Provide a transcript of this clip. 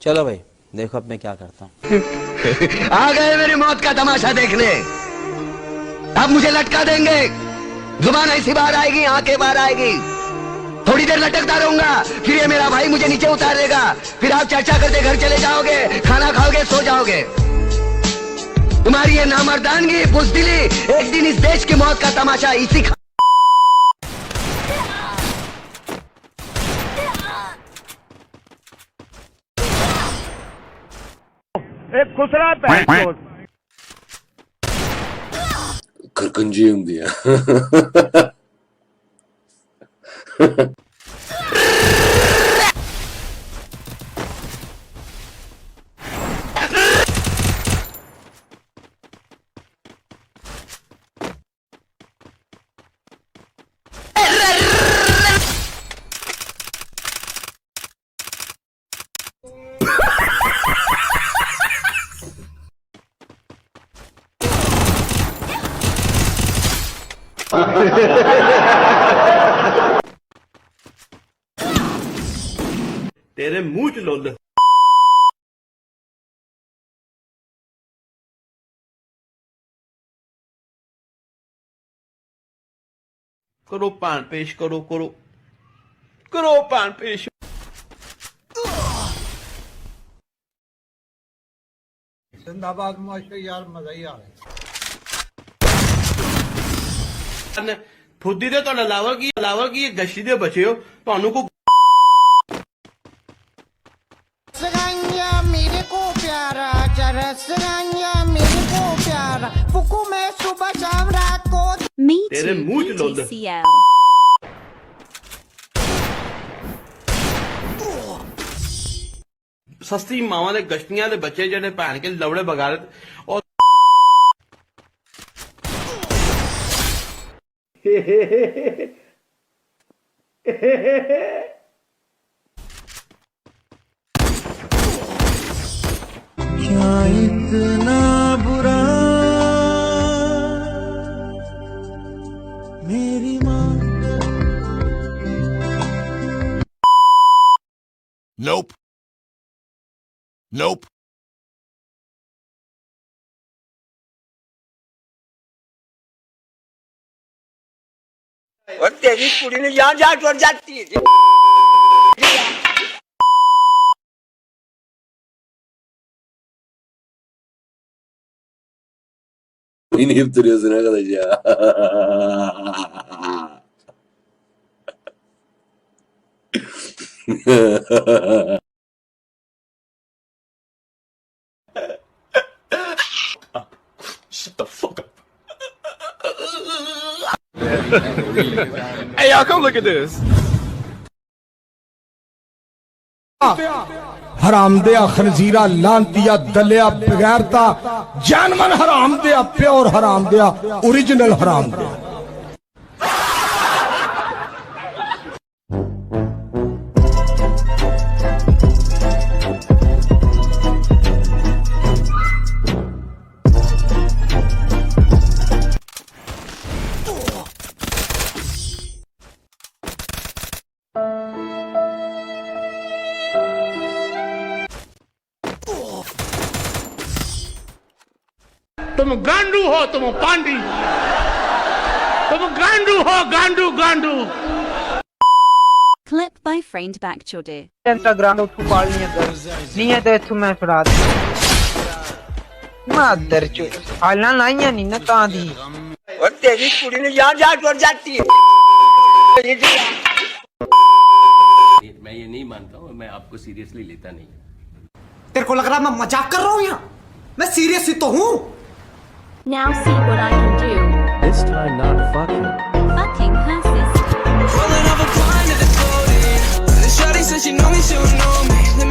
चलो भाई देखो अब मैं क्या करता हूँ। आ गए मेरी मौत का तमाशा देखने। अब मुझे लटका देंगे, जुबान ऐसी बाहर आएगी, आंखें बाहर आएगी, थोड़ी देर लटकता रहूंगा, फिर ये मेरा भाई मुझे नीचे उतार देगा, फिर आप चर्चा करते घर चले जाओगे, खाना खाओगे, सो जाओगे। तुम्हारी ये नामर्दानगी, बुज़दिली एक दिन इस देश की मौत का तमाशा इसी एक खुसरा पैर Kırkıncıyım diye. तेरे मुंह च लुल करो पान पेश करो करो करो पान पेश। जिंदाबाद मास्टर यार मजा ही आ रहा है। ਫੁੱਦੀ ਦੇ ਤੁਹਾਡਾ ਲਾਵਰ ਕੀ ਗਸ਼ਤੀ ਦੇ ਬਚੇ ਹੋ ਤੁਹਾਨੂੰ ਕੋ रसगंजा मेरे को प्यारा रसगंजा मेरे को प्यारा फुकू मैं सुबह शाम रात को Me तेरे too, मुंह च लुल BTCL. ਸਸਤੀ ਮਾਵਾਂ ਦੇ ਗਸ਼ਤੀਆਂ ਦੇ ਬੱਚੇ ਜਿਹੜੇ ਭੈਣ ਕੇ ਲਵੜੇ ਬਗਾਰਤ ਔਰ क्या इतना बुरा मेरी माँ। Nope. Nope. और तेरी कुड़ी ने जान जा टूट जाती है। İnip duruyorsun arkadaş ya. shut the fuck up. Hey y'all, come look at this. हराम दिया खनजीरा लांतिया दलिया बगैरता जानवर हराम दिया प्योर हराम दिया ओरिजिनल हराम दिया। तुम गांडू हो, तुम पांडी, तुम गांडू हो, गांडू गांडू। Clip by Framed Back Chode. Instagram ਉੱਠੂ ਪਾਲਣੀ ਅਗਰ ਨਹੀਂ ਹੈ ਤੇ ਇੱਥੋਂ ਮੈਂ ਫੜਾ ਦੇ ਮਾਦਰ ਚੋ ਹਾਲਾਂ ਲਾਈਆਂ ਨਹੀਂ ਨਾ ਤਾਂ ਦੀ और तेरी कुड़ी ने जान जा टूट जाती है। मैं ये नहीं मानता हूँ, मैं आपको सीरियसली लेता नहीं। तेरे को लग रहा मैं मजाक कर रहा हूँ यहाँ, मैं सीरियस ही तो हूँ। Now see what I can do. This time not fucking. Fucking her sister. Rolling up a blind at the coding. The shawty said she know me, she don't know me. Let me